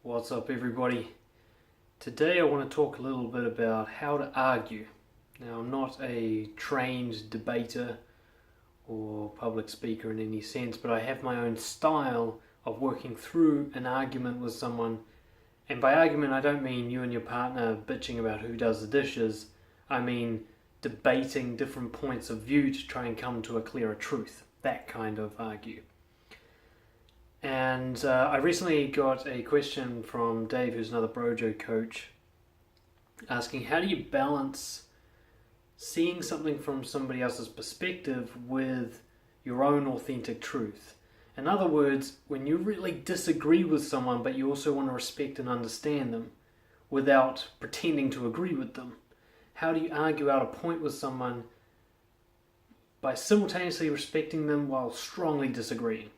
What's up, everybody? Today I want to talk a little bit about how to argue. Now, I'm not a trained debater or public speaker in any sense, but I have my own style of working through an argument with someone. And by argument, I don't mean you and your partner bitching about who does the dishes. I mean debating different points of view to try and come to a clearer truth. That kind of argue. And I recently got a question from Dave, who's another Brojo coach, asking how do you balance seeing something from somebody else's perspective with your own authentic truth? In other words, when you really disagree with someone but you also want to respect and understand them without pretending to agree with them, how do you argue out a point with someone by simultaneously respecting them while strongly disagreeing?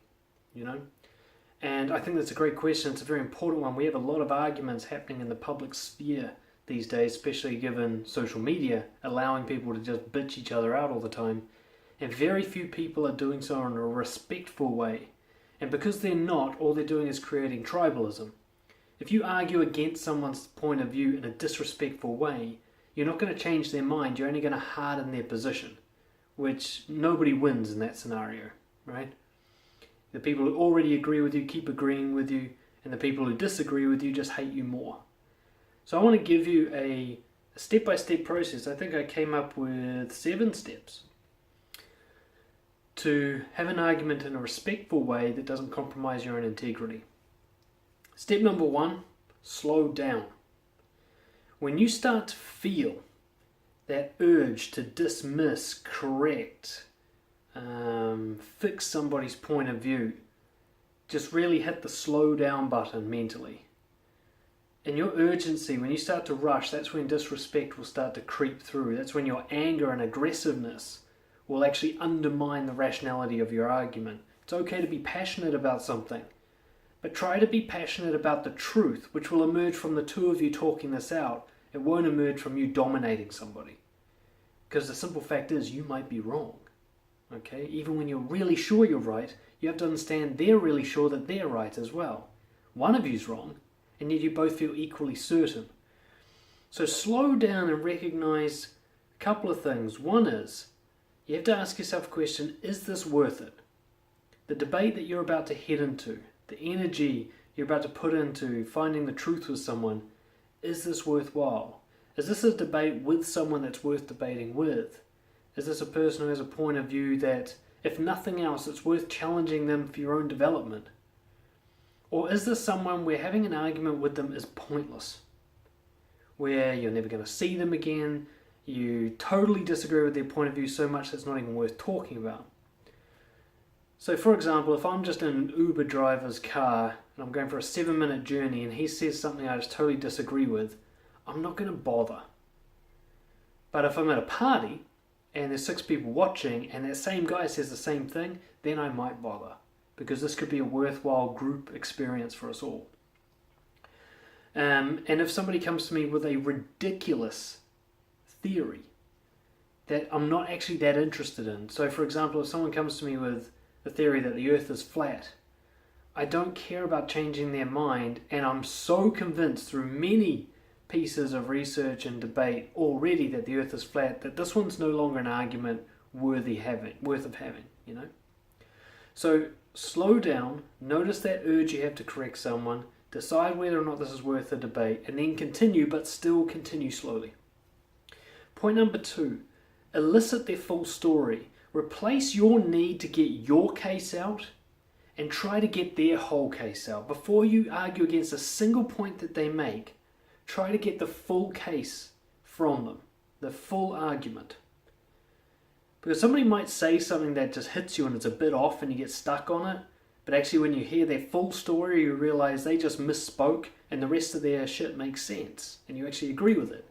And I think that's a great question. It's a very important one. We have a lot of arguments happening in the public sphere these days, especially given social media, allowing people to just bitch each other out all the time. And very few people are doing so in a respectful way. And because they're not, all they're doing is creating tribalism. If you argue against someone's point of view in a disrespectful way, you're not going to change their mind. You're only going to harden their position, which nobody wins in that scenario, right? The people who already agree with you keep agreeing with you, and the people who disagree with you just hate you more. So I want to give you a step-by-step process. I think I came up with 7 steps to have an argument in a respectful way that doesn't compromise your own integrity. Step number 1, slow down. When you start to feel that urge to dismiss, correct, fix somebody's point of view, just really hit the slow down button mentally. In your urgency, when you start to rush, that's when disrespect will start to creep through. That's when your anger and aggressiveness will actually undermine the rationality of your argument. It's okay to be passionate about something, but try to be passionate about the truth, which will emerge from the two of you talking this out. It won't emerge from you dominating somebody. Because the simple fact is, you might be wrong. Okay, even when you're really sure you're right, you have to understand they're really sure that they're right as well. One of you's wrong, and yet you both feel equally certain. So slow down and recognize a couple of things. One is, you have to ask yourself a question, is this worth it? The debate that you're about to head into, the energy you're about to put into finding the truth with someone, is this worthwhile? Is this a debate with someone that's worth debating with? Is this a person who has a point of view that, if nothing else, it's worth challenging them for your own development? Or is this someone where having an argument with them is pointless? Where you're never going to see them again, you totally disagree with their point of view so much that it's not even worth talking about. So for example, if I'm just in an Uber driver's car and I'm going for a 7-minute journey and he says something I just totally disagree with, I'm not going to bother. But if I'm at a party and there's 6 people watching and that same guy says the same thing, then I might bother, because this could be a worthwhile group experience for us all. And if somebody comes to me with a ridiculous theory that I'm not actually that interested in, so for example, if someone comes to me with the theory that the earth is flat, I don't care about changing their mind, and I'm so convinced through many pieces of research and debate already that the earth is flat, that this one's no longer an argument worth of having. So slow down, notice that urge you have to correct someone, decide whether or not this is worth a debate, and then continue, but still continue slowly. Point number 2, elicit their full story. Replace your need to get your case out and try to get their whole case out. Before you argue against a single point that they make, try to get the full case from them, the full argument. Because somebody might say something that just hits you and it's a bit off and you get stuck on it, but actually when you hear their full story, you realize they just misspoke and the rest of their shit makes sense and you actually agree with it.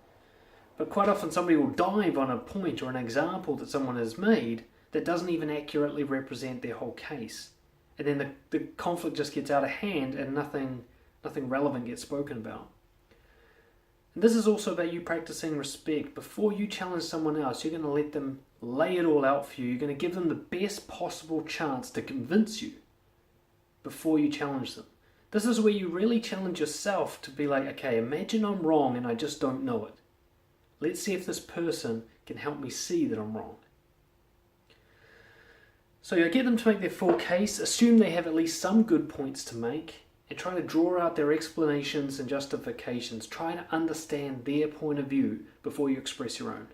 But quite often somebody will dive on a point or an example that someone has made that doesn't even accurately represent their whole case. And then the conflict just gets out of hand and nothing relevant gets spoken about. And this is also about you practicing respect. Before you challenge someone else, you're going to let them lay it all out for you. You're going to give them the best possible chance to convince you before you challenge them. This is where you really challenge yourself to be like, okay, imagine I'm wrong and I just don't know it. Let's see if this person can help me see that I'm wrong. So you get them to make their full case, assume they have at least some good points to make, and try to draw out their explanations and justifications. Try to understand their point of view before you express your own.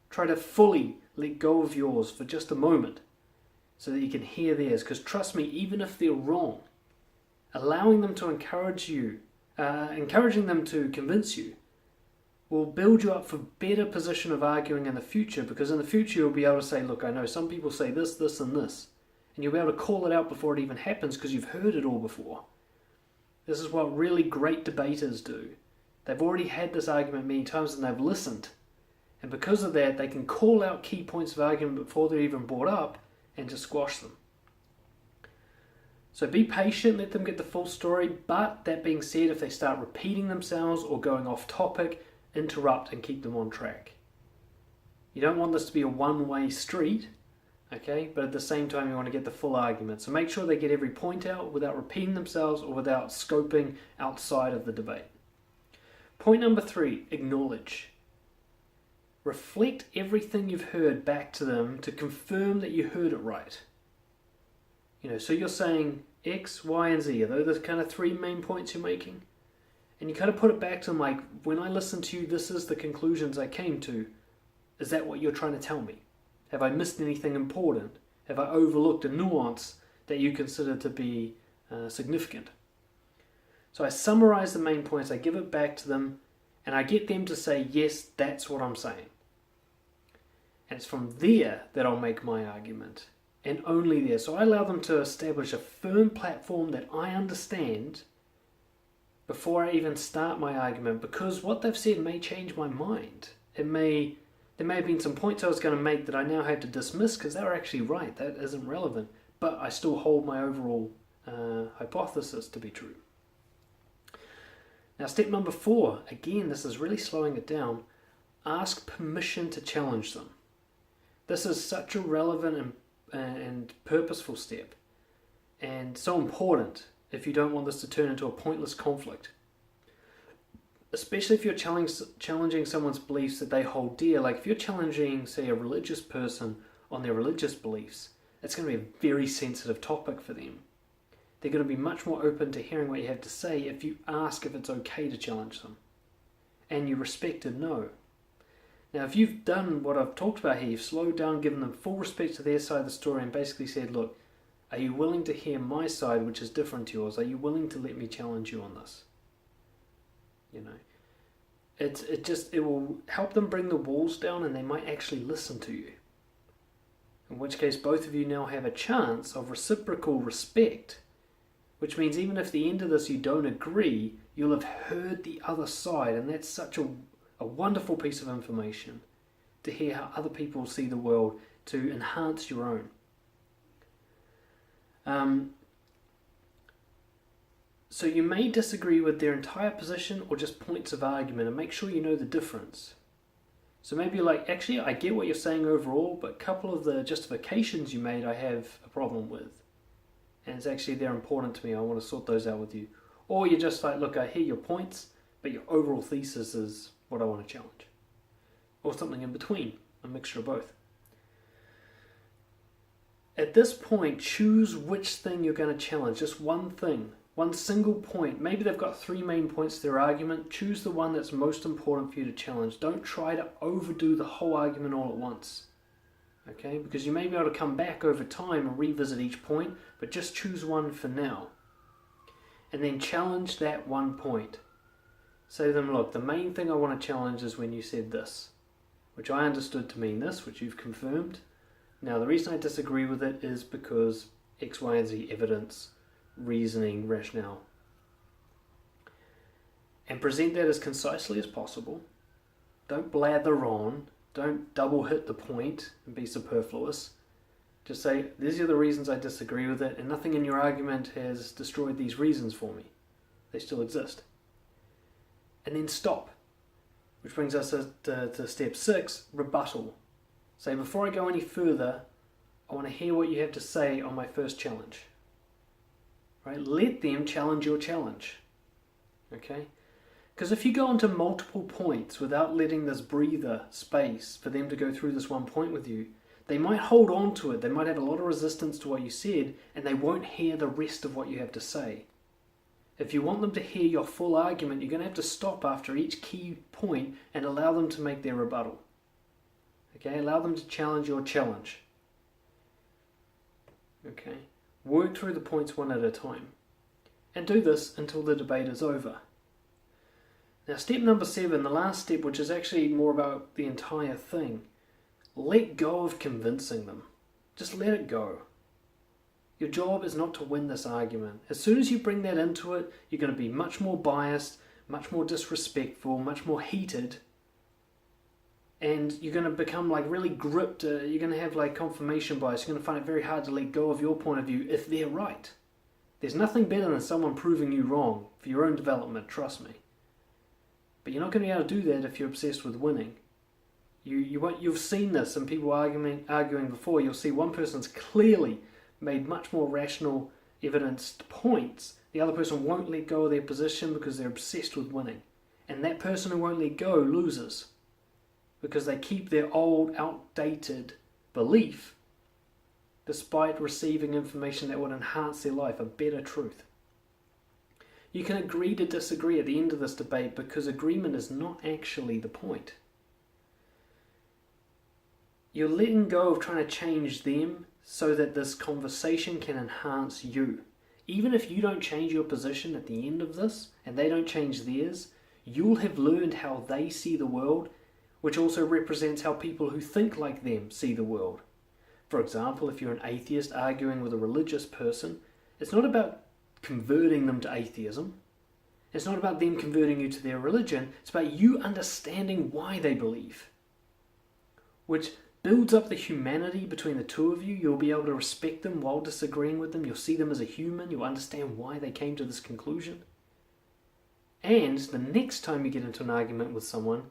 Try to fully let go of yours for just a moment so that you can hear theirs. Because trust me, even if they're wrong, allowing them to encouraging them to convince you will build you up for better position of arguing in the future, because in the future you'll be able to say, look, I know some people say this, this and this, and you'll be able to call it out before it even happens because you've heard it all before. This is what really great debaters do. They've already had this argument many times and they've listened, and because of that they can call out key points of argument before they're even brought up and just squash them. So be patient, let them get the full story, but that being said, if they start repeating themselves or going off topic, interrupt and keep them on track. You don't want this to be a one-way street, okay? But at the same time you want to get the full argument. So make sure they get every point out without repeating themselves or without scoping outside of the debate. Point number 3, acknowledge. Reflect everything you've heard back to them to confirm that you heard it right. So you're saying X, Y, and Z. Are those the kind of 3 main points you're making? And you kind of put it back to them like, when I listened to you, this is the conclusions I came to. Is that what you're trying to tell me? Have I missed anything important? Have I overlooked a nuance that you consider to be significant? So I summarize the main points, I give it back to them, and I get them to say, yes, that's what I'm saying. And it's from there that I'll make my argument. And only there. So I allow them to establish a firm platform that I understand before I even start my argument, because what they've said may change my mind. There may have been some points I was going to make that I now have to dismiss because they were actually right. That isn't relevant. But I still hold my overall hypothesis to be true. Now step number 4, again, this is really slowing it down. Ask permission to challenge them. This is such a relevant and purposeful step, and so important if you don't want this to turn into a pointless conflict. Especially if you're challenging someone's beliefs that they hold dear. Like if you're challenging, say, a religious person on their religious beliefs, it's going to be a very sensitive topic for them. They're going to be much more open to hearing what you have to say if you ask if it's okay to challenge them, and you respect and know. Now, if you've done what I've talked about here, you've slowed down, given them full respect to their side of the story, and basically said, look, are you willing to hear my side, which is different to yours? Are you willing to let me challenge you on this? It will help them bring the walls down, and they might actually listen to you. In which case, both of you now have a chance of reciprocal respect, which means even if at the end of this you don't agree, you'll have heard the other side, and that's such a wonderful piece of information to hear how other people see the world, to enhance your own. So you may disagree with their entire position or just points of argument, and make sure you know the difference. So maybe like, actually I get what you're saying overall, but a couple of the justifications you made I have a problem with, and it's actually they're important to me, I want to sort those out with you. Or you're just like, look, I hear your points, but your overall thesis is what I want to challenge. Or something in between, a mixture of both. At this point, choose which thing you're going to challenge, just one thing, one single point. Maybe they've got 3 main points to their argument. Choose the one that's most important for you to challenge. Don't try to overdo the whole argument all at once. Okay? Because you may be able to come back over time and revisit each point, but just choose one for now. And then challenge that one point. Say to them, look, the main thing I want to challenge is when you said this, which I understood to mean this, which you've confirmed. Now, the reason I disagree with it is because X, Y, and Z evidence, reasoning, rationale. And present that as concisely as possible. Don't blather on. Don't double hit the point and be superfluous. Just say, these are the reasons I disagree with it, and nothing in your argument has destroyed these reasons for me. They still exist. And then stop. Which brings us to step 6, rebuttal. Say, before I go any further, I want to hear what you have to say on my first challenge. right? Let them challenge your challenge, okay? Because if you go into multiple points without letting this breather space for them to go through this one point with you, they might hold on to it, they might have a lot of resistance to what you said, and they won't hear the rest of what you have to say. If you want them to hear your full argument, you're going to have to stop after each key point and allow them to make their rebuttal. Okay, allow them to challenge your challenge. Okay, work through the points one at a time. And do this until the debate is over. Now step number 7, the last step, which is actually more about the entire thing. Let go of convincing them. Just let it go. Your job is not to win this argument. As soon as you bring that into it, you're going to be much more biased, much more disrespectful, much more heated, and you're going to become like really gripped. You're going to have like confirmation bias. You're going to find it very hard to let go of your point of view if they're right. There's nothing better than someone proving you wrong for your own development, trust me. But you're not going to be able to do that if you're obsessed with winning. You've seen this in people arguing before. You'll see one person's clearly made much more rational, evidenced points. The other person won't let go of their position because they're obsessed with winning. And that person who won't let go loses because they keep their old, outdated belief despite receiving information that would enhance their life, a better truth. You can agree to disagree at the end of this debate because agreement is not actually the point. You're letting go of trying to change them so that this conversation can enhance you. Even if you don't change your position at the end of this, and they don't change theirs, you'll have learned how they see the world, which also represents how people who think like them see the world. For example, if you're an atheist arguing with a religious person, it's not about converting them to atheism. It's not about them converting you to their religion. It's about you understanding why they believe, which builds up the humanity between the two of you. You'll be able to respect them while disagreeing with them. You'll see them as a human. You'll understand why they came to this conclusion. And the next time you get into an argument with someone,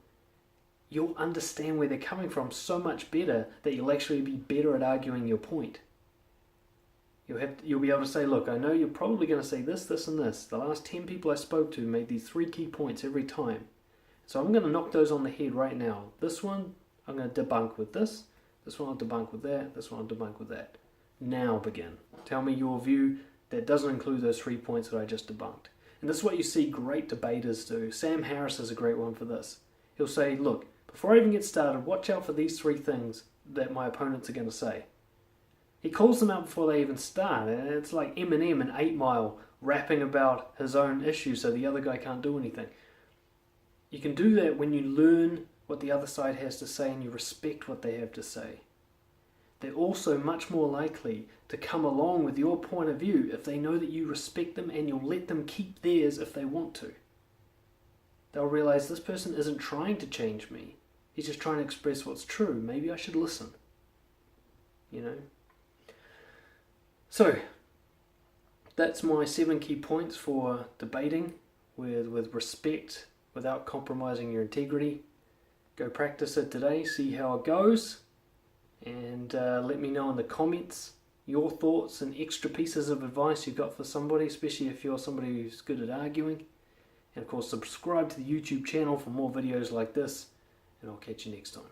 you'll understand where they're coming from so much better that you'll actually be better at arguing your point. You'll be able to say, look, I know you're probably going to say this, this, and this. The last 10 people I spoke to made these 3 key points every time. So I'm going to knock those on the head right now. This one, I'm going to debunk with this. This one I'll debunk with that. This one I'll debunk with that. Now begin. Tell me your view that doesn't include those 3 points that I just debunked. And this is what you see great debaters do. Sam Harris is a great one for this. He'll say, look, before I even get started, watch out for these 3 things that my opponents are going to say. He calls them out before they even start. And it's like Eminem in 8 Mile rapping about his own issue so the other guy can't do anything. You can do that when you learn what the other side has to say and you respect what they have to say. They're also much more likely to come along with your point of view if they know that you respect them and you'll let them keep theirs if they want to. They'll realize this person isn't trying to change me. He's just trying to express what's true. Maybe I should listen. You know? So, that's my 7 key points for debating with respect without compromising your integrity. Go practice it today, see how it goes, and let me know in the comments your thoughts and extra pieces of advice you've got for somebody, especially if you're somebody who's good at arguing. And of course, subscribe to the YouTube channel for more videos like this, and I'll catch you next time.